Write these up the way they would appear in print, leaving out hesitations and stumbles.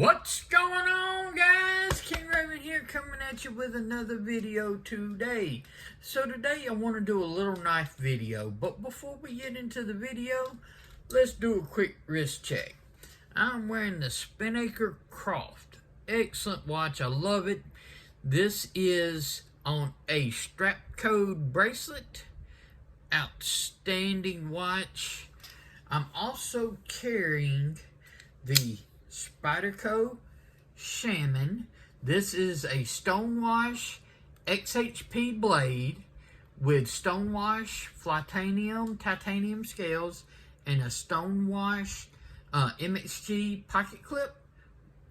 What's going on, guys? King Raven here, coming at you with another video today. So today I want to do a little knife video, but before we get into the video, let's do a quick wrist check. I'm wearing the Spyderco Croft. Excellent watch, I love it. This is on a strap code bracelet. Outstanding watch. I'm also carrying the Spyderco Shaman. This is a stonewash XHP blade with stonewash titanium scales and a stonewash MXG pocket clip,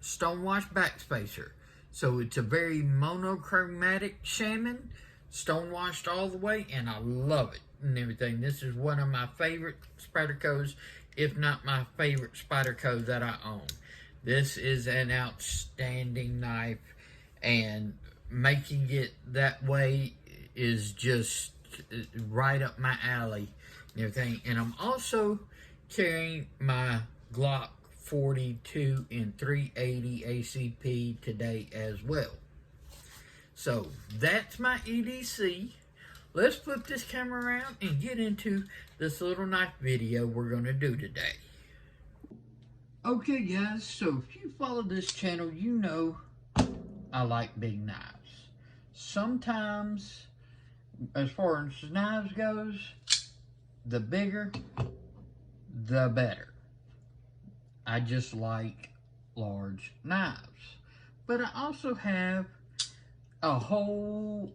stonewash backspacer. So it's a very monochromatic Shaman, stonewashed all the way, and I love it and everything. This is one of my favorite Spydercos, if not my favorite Spyderco that I own. This is an outstanding knife, and making it that way is just right up my alley and everything. And I'm also carrying my Glock 42 in 380 ACP today as well. So that's my EDC. Let's flip this camera around and get into this little knife video we're going to do today. Okay guys, so if you follow this channel, you know I like big knives. Sometimes, as far as knives goes, the bigger, the better. I just like large knives. But I also have a whole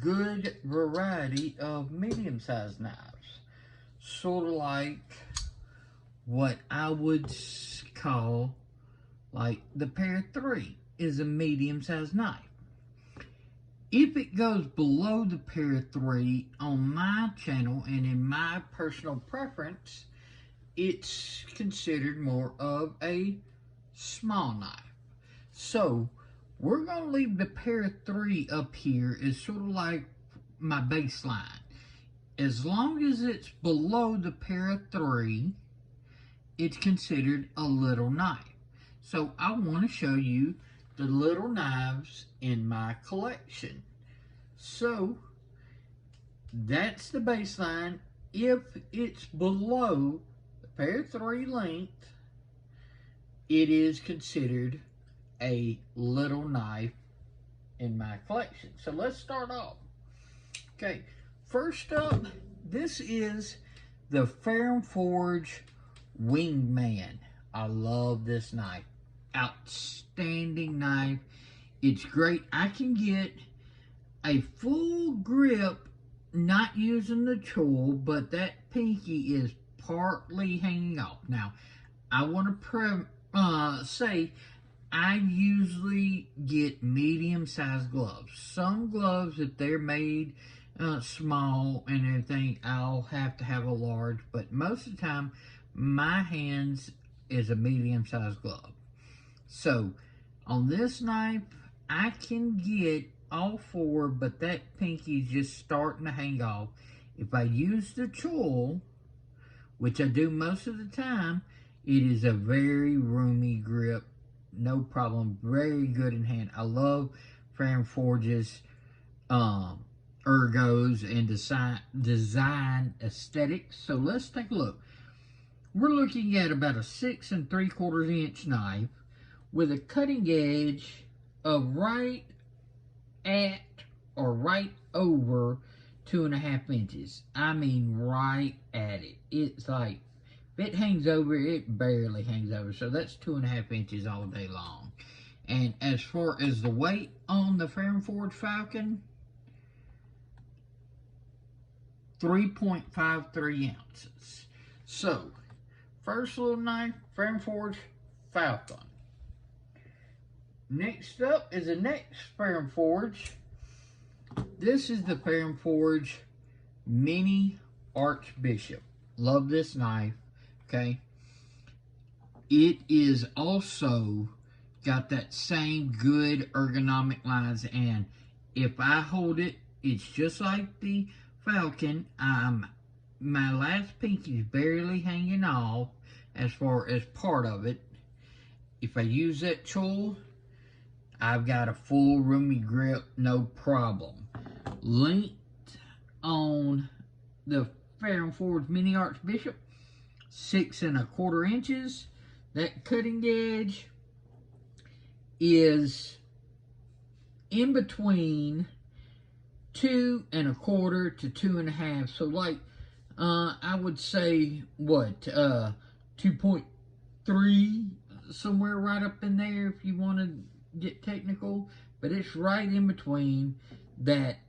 good variety of medium-sized knives. Sort of like what I would call like the Pair 3 is a medium-sized knife. If it goes below the Pair 3 on my channel and in my personal preference, it's considered more of a small knife. So we're going to leave the Pair 3 up here as sort of like my baseline. As long as it's below the Pair 3, it's considered a little knife. So I want to show you the little knives in my collection. So that's the baseline. If it's below the Pair 3 length, it is considered a little knife in my collection. So let's start off. Okay, first up, this is the Fair & Forge Wingman. I love this knife. Outstanding knife. It's great. I can get a full grip not using the tool, but that pinky is partly hanging off. Now, I want to say I usually get medium-sized gloves. Some gloves, if they're made small and everything, I'll have to have a large, but most of the time, my hands is a medium-sized glove. So, on this knife, I can get all four, but that pinky is just starting to hang off. If I use the tool, which I do most of the time, it is a very roomy grip. No problem. Very good in hand. I love Fair & Forge's ergos and design aesthetics. So let's take a look. We're looking at about a 6 3/4 inch knife with a cutting edge of right at or right over 2.5 inches. I mean right at it. It's like, if it hangs over, it barely hangs over. So that's 2.5 inches all day long. And as far as the weight on the Fair & Forge Falcon, 3.53 ounces. So, first little knife, Fair & Forge Falcon. Next up is the next Fair & Forge. This is the Fair & Forge Mini Archbishop. Love this knife, okay? It is also got that same good ergonomic lines, and if I hold it, it's just like the Falcon. My last pinky is barely hanging off as far as part of it, if I use that tool, I've got a full roomy grip, no problem. Length on the Fair and Forward Mini Archbishop, 6 1/4 inches. That cutting edge is in between 2 1/4 to 2 1/2. So like, I would say, what, 2.3, somewhere right up in there if you want to get technical. But it's right in between that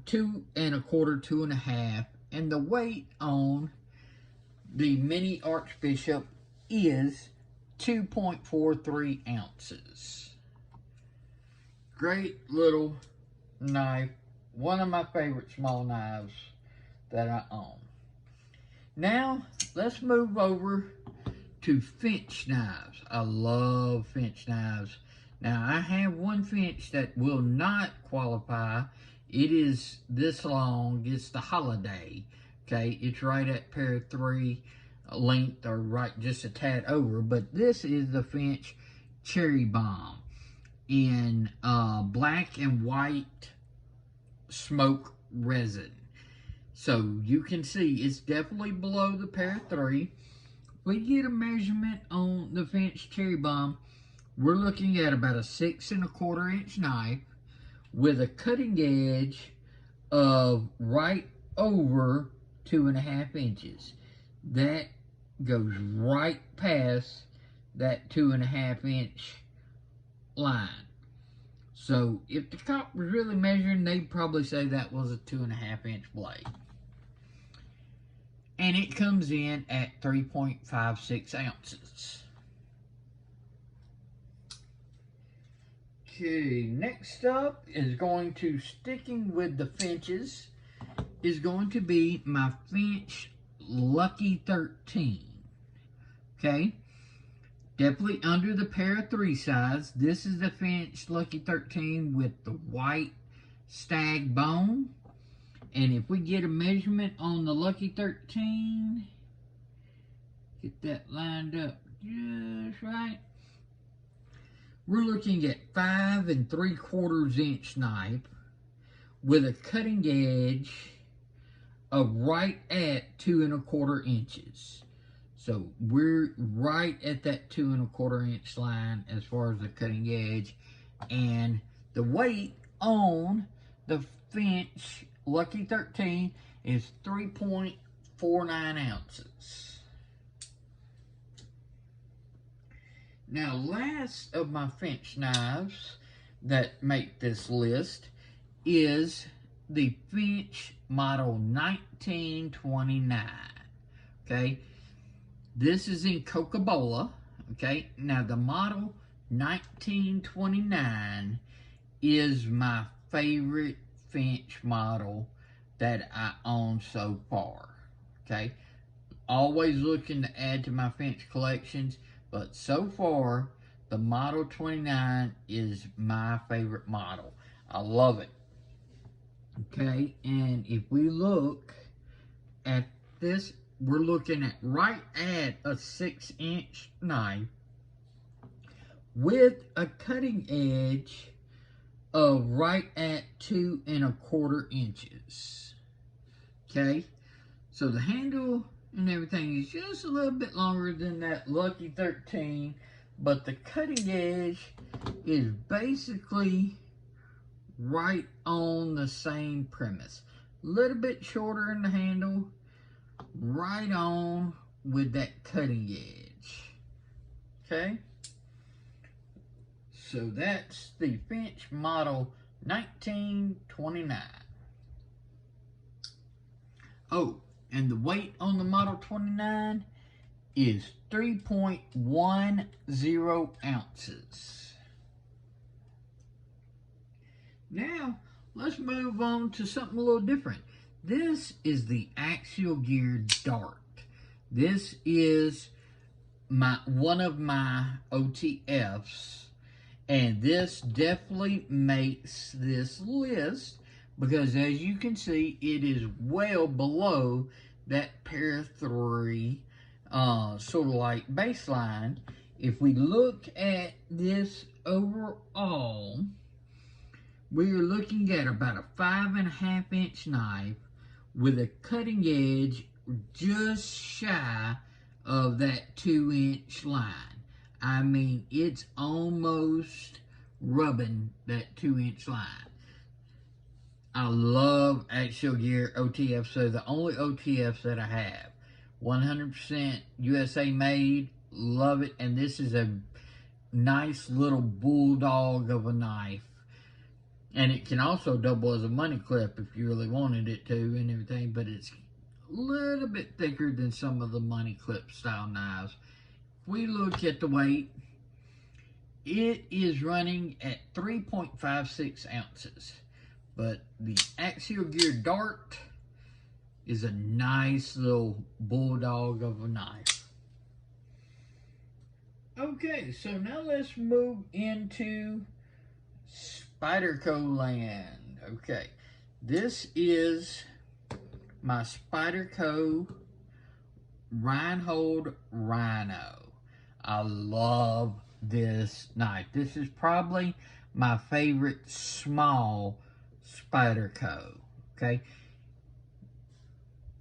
2 1/4, 2 1/2. And the weight on the Mini Archbishop is 2.43 ounces. Great little knife. One of my favorite small knives that I own. Now, let's move over to Finch Knives. I love Finch Knives. Now, I have one Finch that will not qualify. It is this long. It's the Holiday. Okay, it's right at pair 3 length, or right just a tad over. But this is the Finch Cherry Bomb in black and white smoke resin. So you can see it's definitely below the pair 3. We get a measurement on the Finch Cherry Bomb. We're looking at about a 6 1/4 inch knife with a cutting edge of right over 2 1/2 inches. That goes right past that 2 1/2 inch line. So if the cop was really measuring, they'd probably say that was a 2 1/2 inch blade. And it comes in at 3.56 ounces. Okay, next up is going to, sticking with the Finches, is going to be my Finch Lucky 13. Okay, definitely under the pair 3 size. This is the Finch Lucky 13 with the white stag bone. And if we get a measurement on the Lucky 13, get that lined up just right. We're looking at 5 3/4 inch knife with a cutting edge of right at 2 1/4 inches. So we're right at that 2 1/4 inch line as far as the cutting edge. And the weight on the Finch Lucky 13 is 3.49 ounces. Now, last of my Finch knives that make this list is the Finch Model 1929. Okay, this is in Coca-Cola. Okay, now the Model 1929 is my favorite Finch model that I own so far. Okay, always looking to add to my Finch collections, but so far the Model 29 is my favorite model. I love it. Okay, and if we look at this, we're looking at right at a 6-inch knife with a cutting edge of right at 2 1/4 inches. Okay, so the handle and everything is just a little bit longer than that Lucky 13, but the cutting edge is basically right on the same premise. A little bit shorter in the handle, right on with that cutting edge. Okay, so that's the Finch Model 1929. Oh, and the weight on the Model 29 is 3.10 ounces. Now, let's move on to something a little different. This is the Axial Gear Dart. This is one of my OTFs, and this definitely makes this list because, as you can see, it is well below that pair 3 sort of like baseline. if we look at this overall, we are looking at about a 5.5-inch knife with a cutting edge just shy of that 2-inch line. I mean, it's almost rubbing that 2-inch line. I love Axial Gear OTF, so the only OTFs that I have. 100% USA made, love it, and this is a nice little bulldog of a knife. And it can also double as a money clip if you really wanted it to and everything, but it's a little bit thicker than some of the money clip style knives. If we look at the weight, it is running at 3.56 ounces. But the Axial Gear Dart is a nice little bulldog of a knife. Okay, so now let's move into Spyderco land. Okay, this is my Spyderco Reinhold Rhino. I love this knife. This is probably my favorite small Spyderco. Okay,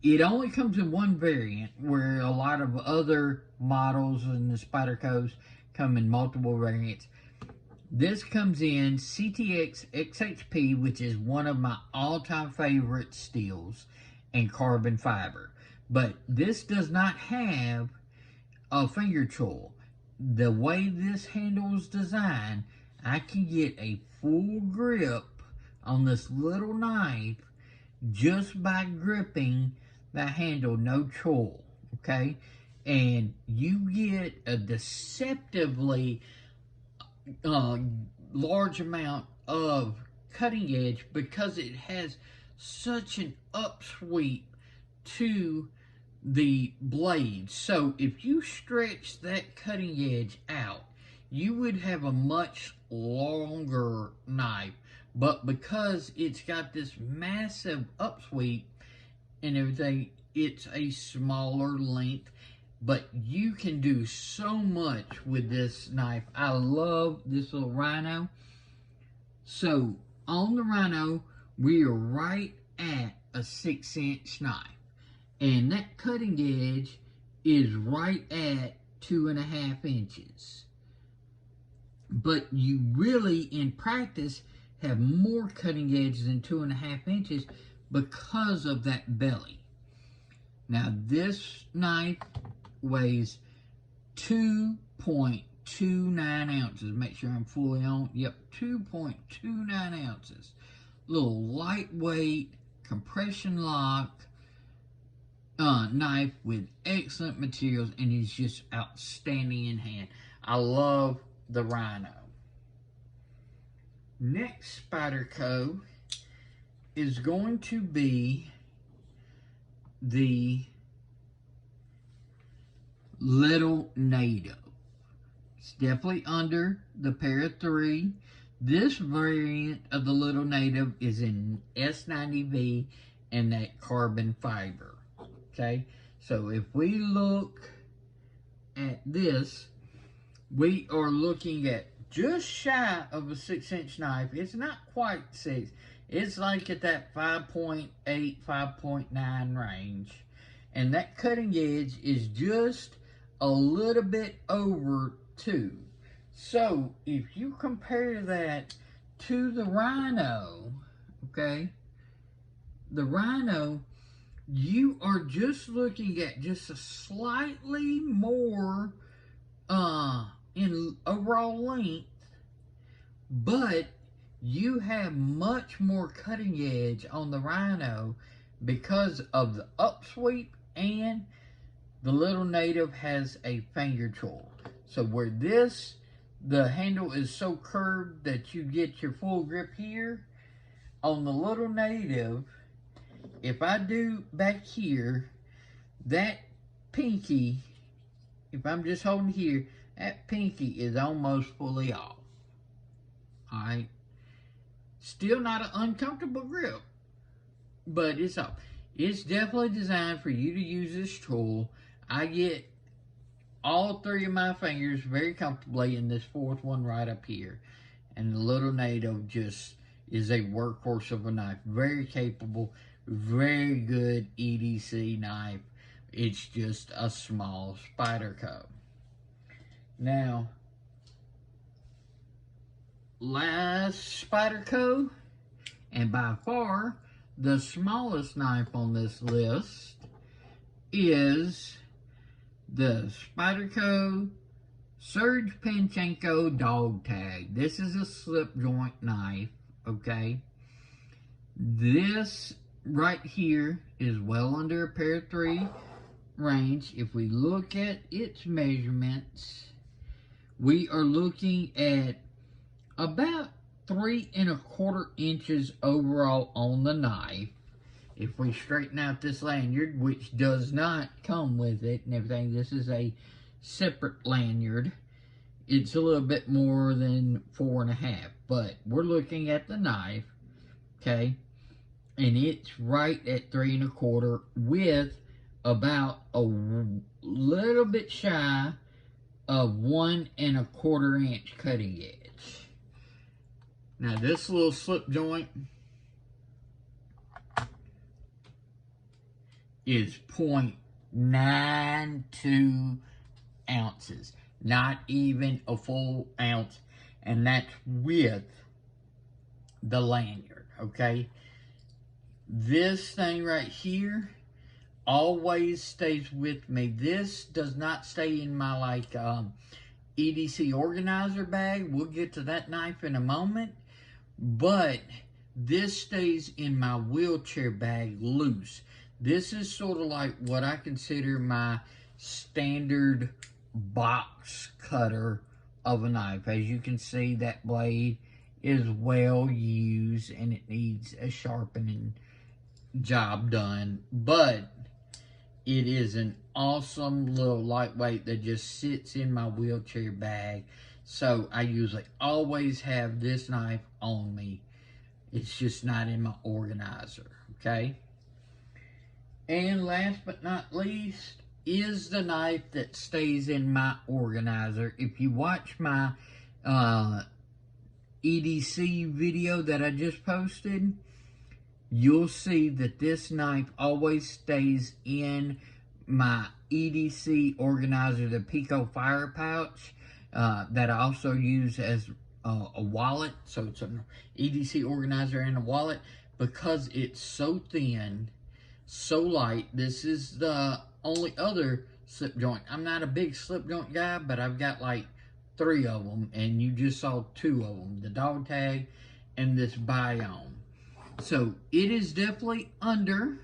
it only comes in one variant, where a lot of other models in the Spydercos come in multiple variants. This comes in CTX XHP, which is one of my all-time favorite steels, and carbon fiber. But this does not have a finger choil. The way this handle is designed, I can get a full grip on this little knife just by gripping the handle, no choil, okay? And you get a deceptively large amount of cutting edge because it has such an upsweep to the blade. So if you stretch that cutting edge out, you would have a much longer knife. But because it's got this massive upsweep and everything, it's a smaller length. But you can do so much with this knife. I love this little Rhino. So on the Rhino, we are right at a 6-inch knife. And that cutting edge is right at 2.5 inches. But you really, in practice, have more cutting edge than 2.5 inches because of that belly. Now this knife weighs 2.29 ounces. Make sure I'm fully on. Yep, 2.29 ounces. Little lightweight, compression lock knife with excellent materials, and is just outstanding in hand. I love the Rhino. Next Spyderco is going to be the Little Native. It's definitely under the pair of 3. This variant of the Little Native is in S90V and that carbon fiber. Okay, so if we look at this, we are looking at just shy of a 6-inch knife. It's not quite 6. It's like at that 5.8, 5.9 range. And that cutting edge is just a little bit over 2. So if you compare that to the Rhino, okay, the Rhino, you are just looking at just a slightly more in overall length, but you have much more cutting edge on the Rhino because of the upsweep, and the Little Native has a finger choil. So where this, the handle is so curved that you get your full grip here, on the Little Native, if I do back here, that pinky, if I'm just holding here, that pinky is almost fully off. Alright? Still not an uncomfortable grip, but it's off. It's definitely designed for you to use this tool. I get all three of my fingers very comfortably in this fourth one right up here. And the little NATO just is a workhorse of a knife. Very capable, very good EDC knife. It's just a small Spyderco. Now, last Spyderco, and by far the smallest knife on this list, is the Spyderco Serge Panchenko Dog Tag. This is a slip joint knife, okay? This right here is well under a pair 3 range. If we look at its measurements, we are looking at about 3 1/4 inches overall on the knife. If we straighten out this lanyard, which does not come with it and everything, this is a separate lanyard, it's a little bit more than 4 1/2, but we're looking at the knife, okay, and it's right at 3 1/4 with about a little bit shy of 1 1/4 inch cutting edge. Now this little slip joint is 0.92 ounces, not even a full ounce, and that's with the lanyard, okay? This thing right here always stays with me. This does not stay in my like EDC organizer bag. We'll get to that knife in a moment, but this stays in my wheelchair bag loose. This is sort of like what I consider my standard box cutter of a knife. As you can see, that blade is well used and it needs a sharpening job done, but it is an awesome little lightweight that just sits in my wheelchair bag. So I usually always have this knife on me. It's just not in my organizer, okay? And last but not least is the knife that stays in my organizer. If you watch my EDC video that I just posted, you'll see that this knife always stays in my EDC organizer, the Pico Fire Pouch, that I also use as a wallet. So it's an EDC organizer and a wallet because it's so thin, so light. This is the only other slip joint. I'm not a big slip joint guy, but I've got like 3 of them, and you just saw 2 of them, the dog tag and this biome. So it is definitely under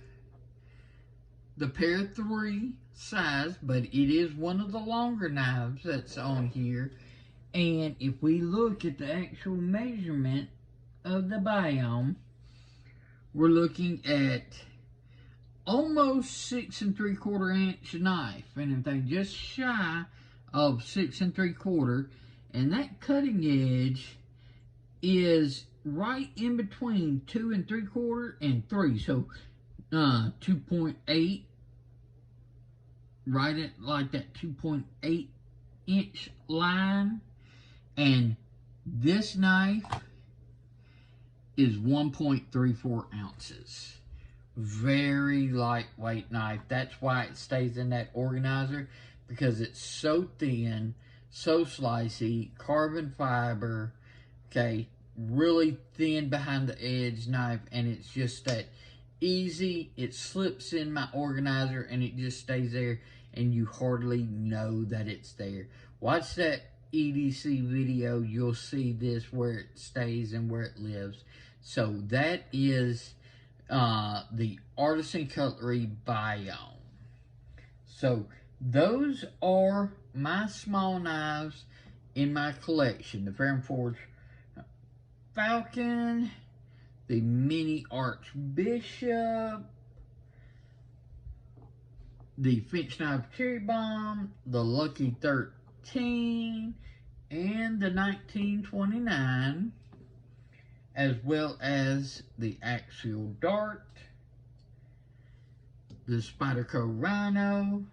the pair 3 size, but it is one of the longer knives that's on here. And if we look at the actual measurement of the biome, we're looking at almost 6 3/4 inch knife, and everything just shy of 6 3/4, and that cutting edge is right in between 2 3/4 and 3, so 2.8, right at like that 2.8 inch line. And this knife is 1.34 ounces. Very lightweight knife. That's why it stays in that organizer, because it's so thin, so slicey, carbon fiber, okay, really thin behind the edge knife, and it's just that easy. It slips in my organizer and it just stays there, and you hardly know that it's there. Watch that EDC video, you'll see this, where it stays and where it lives. So that is the Artisan Cutlery Biome. So those are my small knives in my collection. The Fair & Forge Falcon, the Mini Archbishop, the Finch Knives Cherry Bomb, the Lucky 13, and the 1929, as well as the Axial Dart, the Spyderco Rhino,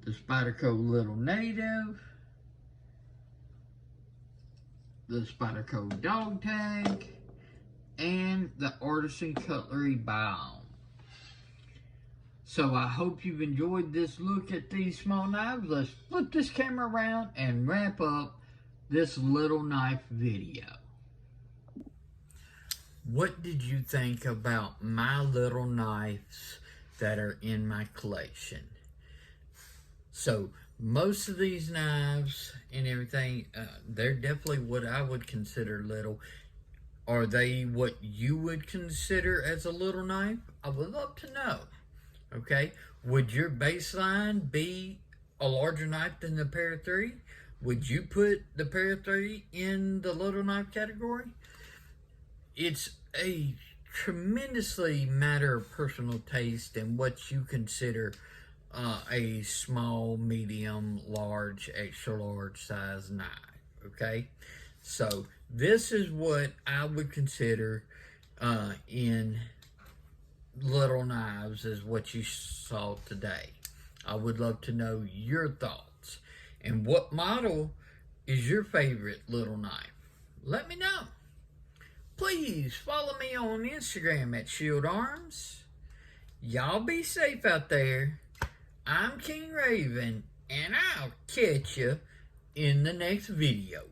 the Spyderco Little Native, the Spyderco Dog Tag, and the Artisan Cutlery Biome. So I hope you've enjoyed this look at these small knives. Let's flip this camera around and wrap up this little knife video. What did you think about my little knives that are in my collection? So most of these knives and everything, they're definitely what I would consider little. Are they what you would consider as a little knife? I would love to know. Okay, would your baseline be a larger knife than the Para 3? Would you put the Para 3 in the little knife category? It's a tremendously matter of personal taste and what you consider a small, medium, large, extra large size knife. Okay, so this is what I would consider in little knives is what you saw today. I would love to know your thoughts. And what model is your favorite little knife? Let me know. Please follow me on Instagram at Shield Arms. Y'all be safe out there. I'm King Raven, and I'll catch you in the next video.